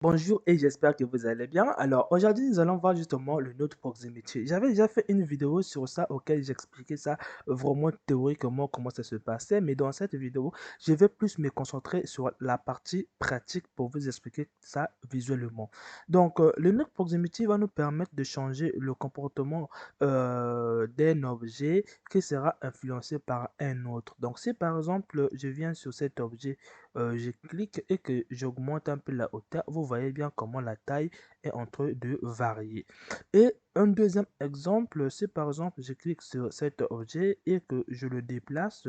Bonjour et j'espère que vous allez bien. Alors aujourd'hui, nous allons voir justement le node proximity. J'avais déjà fait une vidéo sur ça auquel j'expliquais ça vraiment théoriquement comment ça se passait. Mais dans cette vidéo, je vais plus me concentrer sur la partie pratique pour vous expliquer ça visuellement. Donc le node proximity va nous permettre de changer le comportement d'un objet qui sera influencé par un autre. Donc si par exemple, je viens sur cet objet, je clique et que j'augmente un peu la hauteur, vous voyez bien comment la taille est en train de varier. Et un deuxième exemple, si par exemple je clique sur cet objet et que je le déplace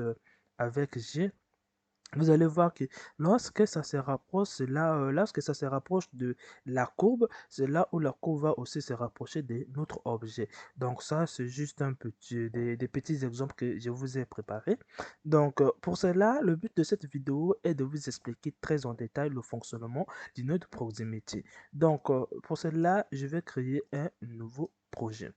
avec G, vous allez voir que lorsque ça se rapproche, c'est là, lorsque ça se rapproche de la courbe, c'est là où la courbe va aussi se rapprocher de notre objet. Donc ça, c'est juste un petit, des petits exemples que je vous ai préparés. Donc pour cela, le but de cette vidéo est de vous expliquer très en détail le fonctionnement du node proximity. Donc pour cela, je vais créer un nouveau projet.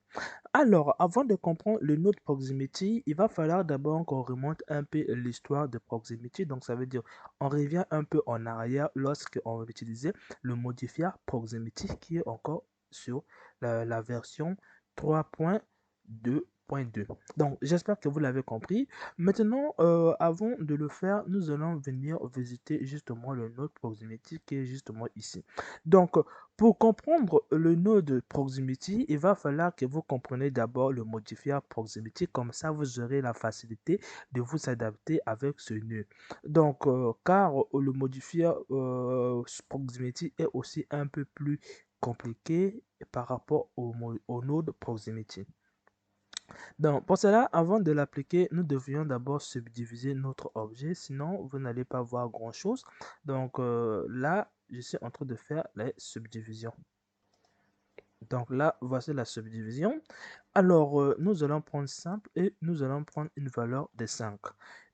Alors, avant de comprendre le node proximity, il va falloir d'abord qu'on remonte un peu l'histoire de proximity. Donc, ça veut dire, on revient un peu en arrière lorsqu'on utilisait le modifier proximity qui est encore sur la version 3.2.2. Donc, j'espère que vous l'avez compris. Maintenant, avant de le faire, nous allons venir visiter justement le node proximity qui est justement ici. Donc, pour comprendre le node proximity, il va falloir que vous compreniez d'abord le modifier proximity. Comme ça, vous aurez la facilité de vous adapter avec ce nœud. Donc, car le modifier proximity est aussi un peu plus compliqué par rapport au node proximity. Donc, pour cela, avant de l'appliquer, nous devions d'abord subdiviser notre objet, sinon vous n'allez pas voir grand-chose. Donc là, je suis en train de faire les subdivisions. Donc là, voici la subdivision. Alors, nous allons prendre simple et nous allons prendre une valeur de 5.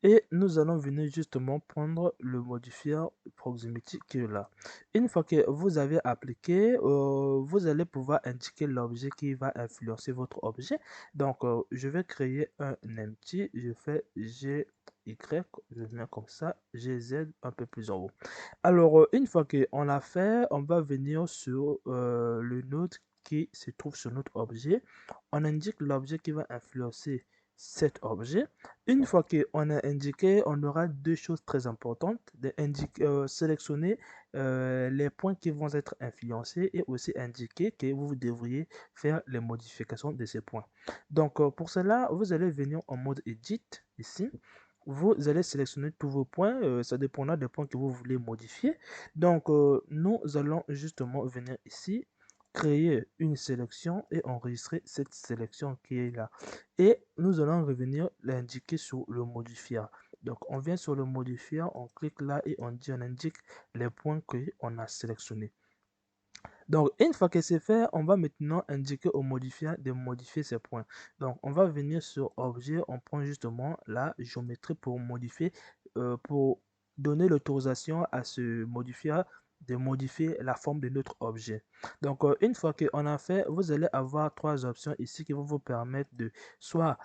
Et nous allons venir justement prendre le modifier proximity qui est là. Une fois que vous avez appliqué, vous allez pouvoir indiquer l'objet qui va influencer votre objet. Donc, je vais créer un empty. Je fais GY, je mets comme ça, GZ un peu plus en haut. Alors, une fois qu'on l'a fait, on va venir sur le node qui se trouve sur notre objet. On indique l'objet qui va influencer cet objet. Une fois qu'on a indiqué, on aura deux choses très importantes, de sélectionner les points qui vont être influencés et aussi indiquer que vous devriez faire les modifications de ces points. Donc, pour cela, vous allez venir en mode Edit ici. Vous allez sélectionner tous vos points, ça dépendra des points que vous voulez modifier. Donc, nous allons justement venir ici, créer une sélection et enregistrer cette sélection qui est là. Et nous allons revenir l'indiquer sur le modifier. Donc, on vient sur le modifier, on clique là et on indique les points qu'on a sélectionnés. Donc, une fois que c'est fait, on va maintenant indiquer au modifier de modifier ces points. Donc, on va venir sur objet, on prend justement la géométrie pour modifier, pour donner l'autorisation à ce modifier de modifier la forme de notre objet. Donc, une fois qu'on a fait, vous allez avoir trois options ici qui vont vous permettre de soit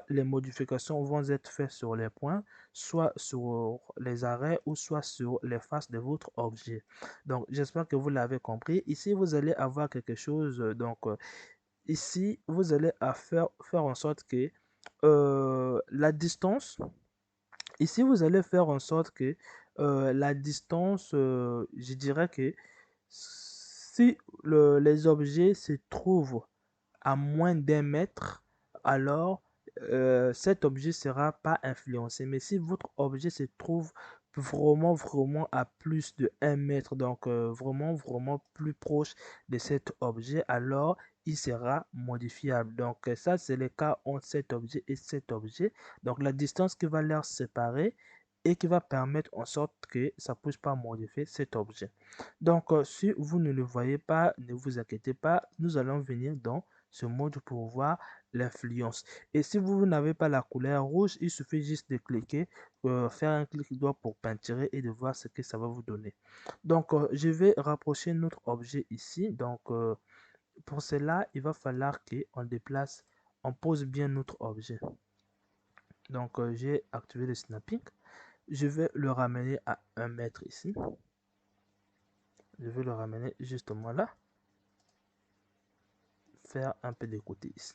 les modifications vont être faites sur les points, soit sur les arrêts ou soit sur les faces de votre objet. Donc, j'espère que vous l'avez compris. Ici, vous allez avoir quelque chose. Donc, ici, vous allez faire en sorte que la distance, ici, vous allez faire en sorte que la distance, je dirais que si les objets se trouvent à moins d'1 mètre, alors cet objet ne sera pas influencé. Mais si votre objet se trouve vraiment à plus de 1 mètre, donc vraiment plus proche de cet objet, alors il sera modifiable. Donc ça, c'est le cas entre cet objet et cet objet. Donc la distance qui va leur séparer et qui va permettre en sorte que ça ne puisse pas modifier cet objet. Donc si vous ne le voyez pas, ne vous inquiétez pas, nous allons venir dans ce mode pour voir l'influence. Et si vous n'avez pas la couleur rouge, il suffit juste de cliquer, faire un clic droit pour peinturer et de voir ce que ça va vous donner. Donc, je vais rapprocher notre objet ici. Donc, pour cela, il va falloir qu'on déplace, on pose bien notre objet. Donc, j'ai activé le snapping. Je vais le ramener à 1 mètre ici. Je vais le ramener justement là. Faire un peu de côté ici.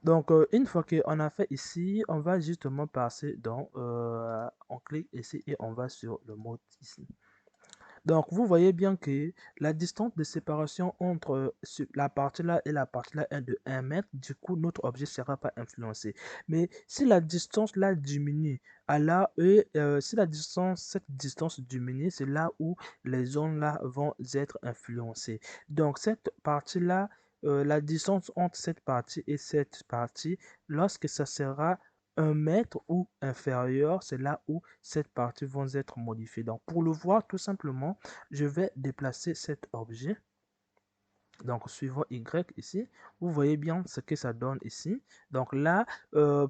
Donc, une fois qu'on a fait ici, on va justement passer dans, on clique ici et on va sur le mode ici. Donc, vous voyez bien que la distance de séparation entre la partie là et la partie là est de 1 mètre. Du coup, notre objet ne sera pas influencé. Mais si la distance là diminue, si cette distance diminue, c'est là où les zones là vont être influencées. Donc, cette partie là, la distance entre cette partie et cette partie, lorsque ça sera 1 mètre ou inférieur, c'est là où cette partie vont être modifiées. Donc, pour le voir, tout simplement, je vais déplacer cet objet. Donc, suivant Y ici, vous voyez bien ce que ça donne ici. Donc là,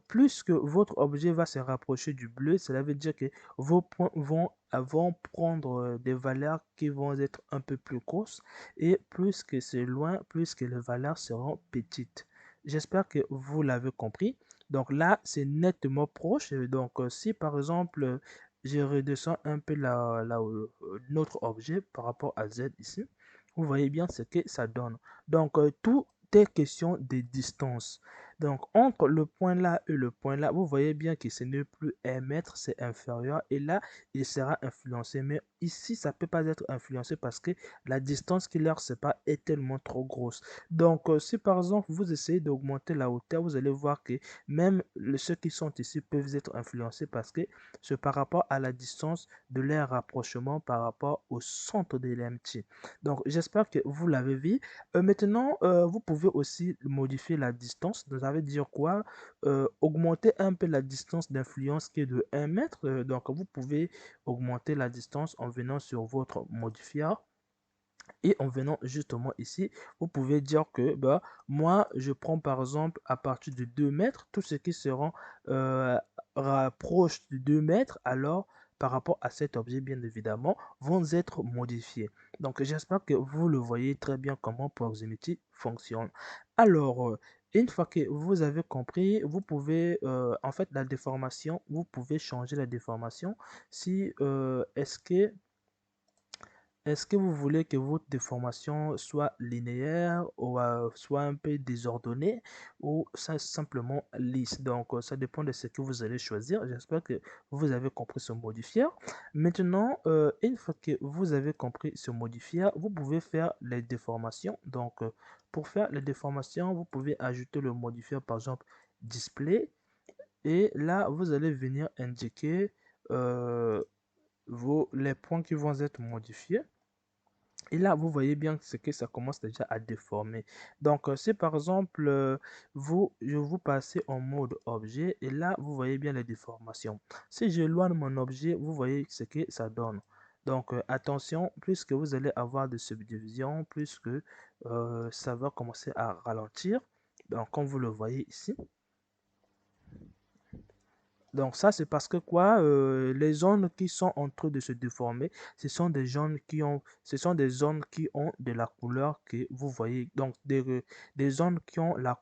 plus que votre objet va se rapprocher du bleu, cela veut dire que vos points vont prendre des valeurs qui vont être un peu plus grosses. Et plus que c'est loin, plus que les valeurs seront petites. J'espère que vous l'avez compris. Donc là, c'est nettement proche. Donc, si par exemple, je redescends un peu notre objet par rapport à Z ici, vous voyez bien ce que ça donne. Donc, tout est question de distance. Donc, entre le point là et le point là, vous voyez bien que ce n'est plus 1 mètre, c'est inférieur. Et là, il sera influencé. Mais ici, ça ne peut pas être influencé parce que la distance qui leur sépare est tellement trop grosse. Donc, si par exemple, vous essayez d'augmenter la hauteur, vous allez voir que même ceux qui sont ici peuvent être influencés parce que c'est par rapport à la distance de leur rapprochement par rapport au centre de l'MT. Donc, j'espère que vous l'avez vu. Maintenant, vous pouvez aussi modifier la distance. Ça veut dire quoi? Augmenter un peu la distance d'influence qui est de 1 mètre. Donc, vous pouvez augmenter la distance en venant sur votre modifier. Et en venant justement ici, vous pouvez dire que bah, moi, je prends par exemple à partir de 2 mètres, tout ce qui seront rapproche de 2 mètres, alors par rapport à cet objet, bien évidemment, vont être modifiés. Donc, j'espère que vous le voyez très bien comment Proximity fonctionne. Alors, une fois que vous avez compris, vous pouvez, en fait, la déformation, vous pouvez changer la déformation si, est-ce que vous voulez que votre déformation soit linéaire ou soit un peu désordonnée ou simplement lisse? Donc, ça dépend de ce que vous allez choisir. J'espère que vous avez compris ce modifier. Maintenant, une fois que vous avez compris ce modifier, vous pouvez faire les déformations. Donc, pour faire les déformations, vous pouvez ajouter le modifier, par exemple, display. Et là, vous allez venir indiquer les points qui vont être modifiés. Et là, vous voyez bien ce que ça commence déjà à déformer. Donc, si par exemple, je vous passez en mode objet, et là, vous voyez bien les déformations. Si j'éloigne mon objet, vous voyez ce que ça donne. Donc, attention, plus que vous allez avoir de subdivisions, plus que ça va commencer à ralentir. Donc, comme vous le voyez ici. Donc ça, c'est parce que quoi, les zones qui sont en train de se déformer, ce sont des zones qui ont de la couleur que vous voyez. Donc des zones qui ont la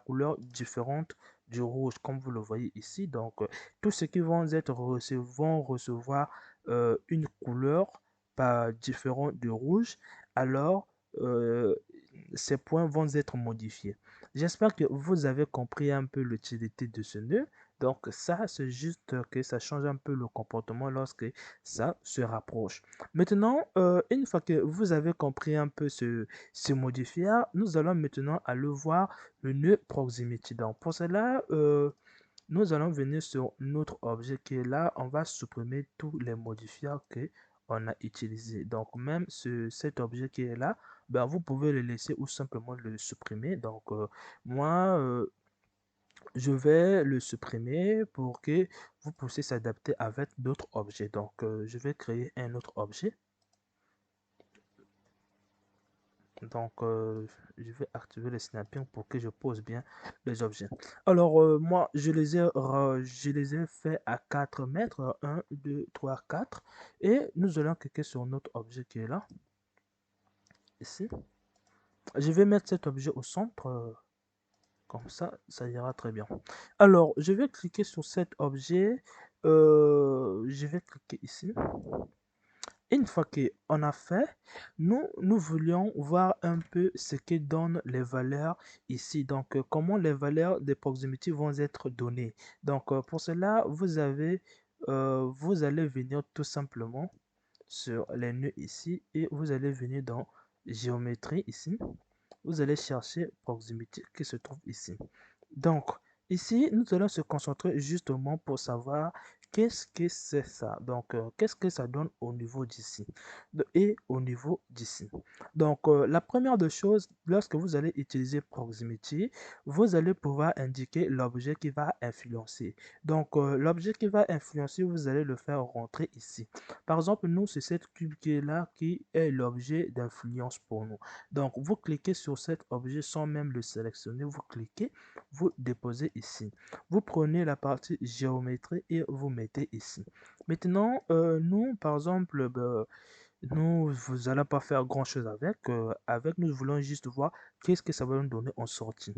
couleur différente du rouge, comme vous le voyez ici. Donc tous ceux qui vont recevoir une couleur pas différente du rouge, alors euh, ces points vont être modifiés. J'espère que vous avez compris un peu l'utilité de ce nœud. Donc ça, c'est juste que ça change un peu le comportement lorsque ça se rapproche. Maintenant, une fois que vous avez compris un peu ce modifier, nous allons maintenant aller voir le nœud proximity. Donc pour cela, nous allons venir sur notre objet qui est là. On va supprimer tous les modifiers que on a utilisés. Donc même cet objet qui est là, ben, vous pouvez le laisser ou simplement le supprimer. Donc moi, je vais le supprimer pour que vous puissiez s'adapter avec d'autres objets. Donc, je vais créer un autre objet. Donc, je vais activer le snapping pour que je pose bien les objets. Alors, moi, je les ai fait à 4 mètres. Un, 2, 3, 4. Et nous allons cliquer sur notre objet qui est là, ici. Je vais mettre cet objet au centre. Comme ça ira très bien. Alors, je vais cliquer sur cet objet. Je vais cliquer ici. une fois qu'on a fait, nous voulions voir un peu ce que donnent les valeurs ici. Donc, comment les valeurs des proximity vont être données. Donc, pour cela, vous allez venir tout simplement sur les nœuds ici et vous allez venir dans géométrie ici. Vous allez chercher proximity qui se trouve ici. Donc, ici, nous allons se concentrer justement pour savoir qu'est-ce que c'est ça. Donc, qu'est-ce que ça donne au niveau d'ici et au niveau d'ici. Donc, la première des choses, lorsque vous allez utiliser proximity, vous allez pouvoir indiquer l'objet qui va influencer. Donc, l'objet qui va influencer, vous allez le faire rentrer ici. Par exemple, nous, c'est cette cube qui est là qui est l'objet d'influence pour nous. Donc, vous cliquez sur cet objet sans même le sélectionner. Vous cliquez, vous déposez ici. Vous prenez la partie géométrie et vous mettez ici. Maintenant, nous, par exemple, vous n'allez pas faire grand-chose avec. Nous voulons juste voir qu'est-ce que ça va nous donner en sortie.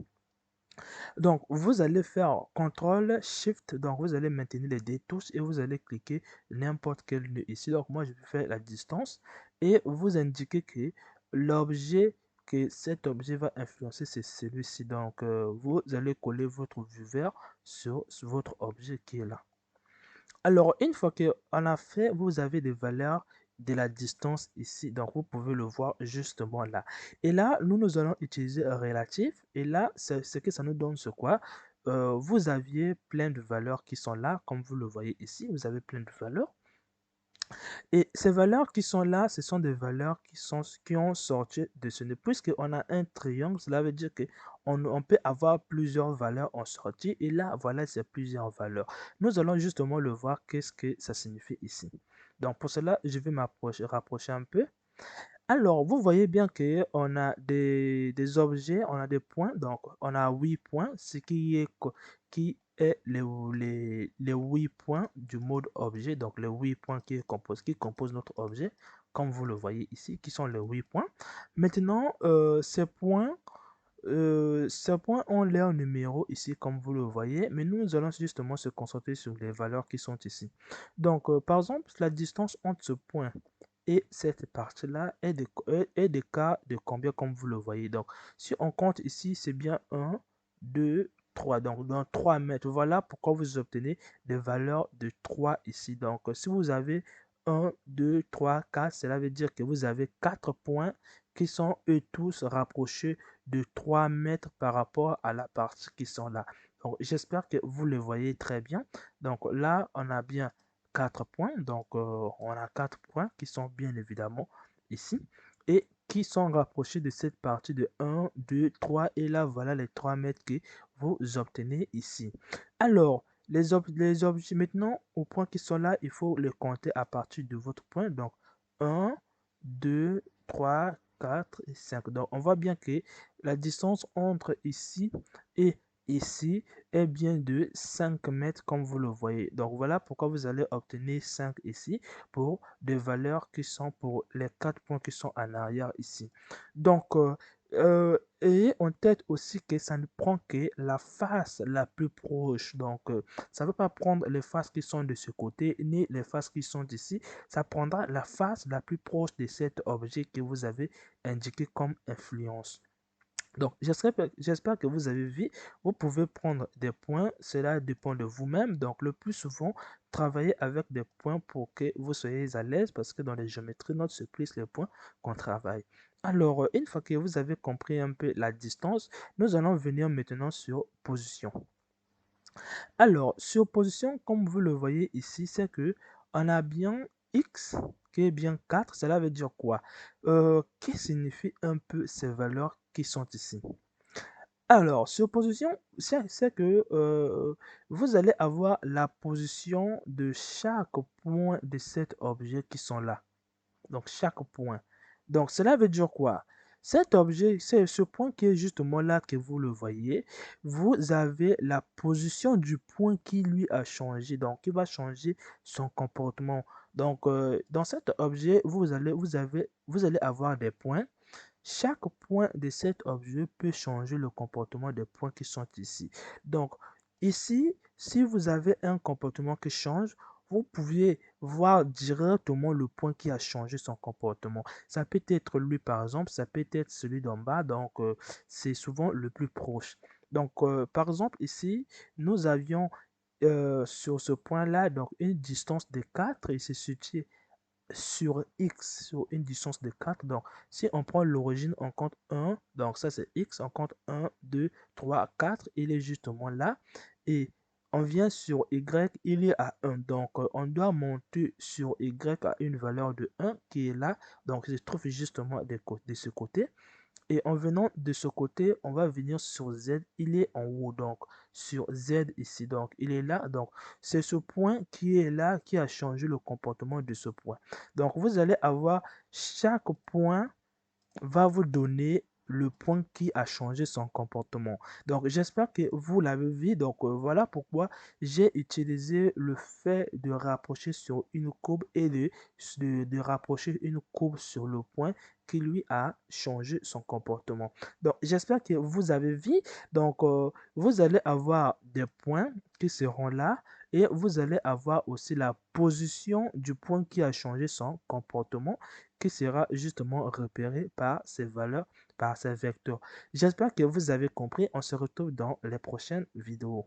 Donc, vous allez faire CTRL, SHIFT, donc vous allez maintenir les deux touches et vous allez cliquer n'importe quel nœud ici. Donc, moi, je vais faire la distance et vous indiquez que l'objet que cet objet va influencer, c'est celui-ci. Donc, vous allez coller votre vue vert sur votre objet qui est là. Alors, une fois qu'on a fait, vous avez des valeurs de la distance ici. Donc, vous pouvez le voir justement là. Et là, nous allons utiliser un relatif. Et là, ce que ça nous donne, c'est quoi? Vous aviez plein de valeurs qui sont là, comme vous le voyez ici. Vous avez plein de valeurs. Et ces valeurs qui sont là, ce sont des valeurs qui ont sorti de ce nœud. Puisqu'on a un triangle, cela veut dire qu'on peut avoir plusieurs valeurs en sortie. Et là, voilà, c'est plusieurs valeurs. Nous allons justement le voir, qu'est-ce que ça signifie ici. Donc, pour cela, je vais rapprocher un peu. Alors, vous voyez bien qu'on a des objets, on a des points, donc on a 8 points, ce qui est les 8 points du mode objet, donc les 8 points qui composent notre objet, comme vous le voyez ici, qui sont les 8 points. Maintenant, ces points ont leur numéro ici, comme vous le voyez, mais nous allons justement se concentrer sur les valeurs qui sont ici. Donc, par exemple, la distance entre ce point et cette partie-là est de cas de combien, comme vous le voyez. Donc, si on compte ici, c'est bien 1, 2, 3. Donc, dans 3 mètres, voilà pourquoi vous obtenez des valeurs de 3 ici. Donc, si vous avez 1, 2, 3, 4, cela veut dire que vous avez 4 points qui sont eux tous rapprochés de 3 mètres par rapport à la partie qui sont là. Donc, j'espère que vous le voyez très bien. Donc, là, on a bien 4 points. Donc, on a 4 points qui sont bien évidemment ici et qui sont rapprochés de cette partie de 1, 2, 3. Et là, voilà les 3 mètres que vous obtenez ici. Alors, les objets maintenant, aux points qui sont là, il faut les compter à partir de votre point. Donc, 1, 2, 3, 4 et 5. Donc, on voit bien que la distance entre ici et ici est bien de 5 mètres comme vous le voyez. Donc, voilà pourquoi vous allez obtenir 5 ici pour des valeurs qui sont pour les 4 points qui sont en arrière ici. Donc, ayez en tête aussi que ça ne prend que la face la plus proche. Donc, ça ne veut pas prendre les faces qui sont de ce côté ni les faces qui sont d'ici. Ça prendra la face la plus proche de cet objet que vous avez indiqué comme influence. Donc, j'espère que vous avez vu. Vous pouvez prendre des points. Cela dépend de vous-même. Donc, le plus souvent, travaillez avec des points pour que vous soyez à l'aise parce que dans les géométries, notes se plus les points qu'on travaille. Alors, une fois que vous avez compris un peu la distance, nous allons venir maintenant sur position. Alors, sur position, comme vous le voyez ici, c'est que on a bien x qui est bien 4. Cela veut dire quoi? Qui signifie un peu ces valeurs qui sont ici? Alors, sur position, c'est que vous allez avoir la position de chaque point de cet objet qui sont là. Donc, chaque point. Donc, cela veut dire quoi? Cet objet, c'est ce point qui est justement là que vous le voyez. Vous avez la position du point qui lui a changé. Donc, il va changer son comportement. Donc, dans cet objet, vous allez avoir des points. Chaque point de cet objet peut changer le comportement des points qui sont ici. Donc, ici, si vous avez un comportement qui change, vous pouviez voir directement le point qui a changé son comportement. Ça peut être lui par exemple, ça peut être celui d'en bas, donc c'est souvent le plus proche. Donc par exemple ici, nous avions sur ce point-là donc une distance de 4 et c'est situé sur x sur une distance de 4. Donc, si on prend l'origine, on compte 1. Donc, ça, c'est x. On compte 1, 2, 3, 4. Il est justement là. Et on vient sur y, il est à 1. Donc, on doit monter sur y à une valeur de 1 qui est là. Donc, il se trouve justement de ce côté. Et en venant de ce côté, on va venir sur Z. Il est en haut, donc sur Z ici. Donc, il est là. Donc, c'est ce point qui est là qui a changé le comportement de ce point. Donc, vous allez avoir chaque point va vous donner le point qui a changé son comportement. Donc, j'espère que vous l'avez vu. Donc, voilà pourquoi j'ai utilisé le fait de rapprocher sur une courbe et de rapprocher une courbe sur le point qui lui a changé son comportement. Donc, j'espère que vous avez vu. Donc, vous allez avoir des points qui seront là et vous allez avoir aussi la position du point qui a changé son comportement qui sera justement repéré par ces valeurs, par ces vecteurs. J'espère que vous avez compris. On se retrouve dans les prochaines vidéos.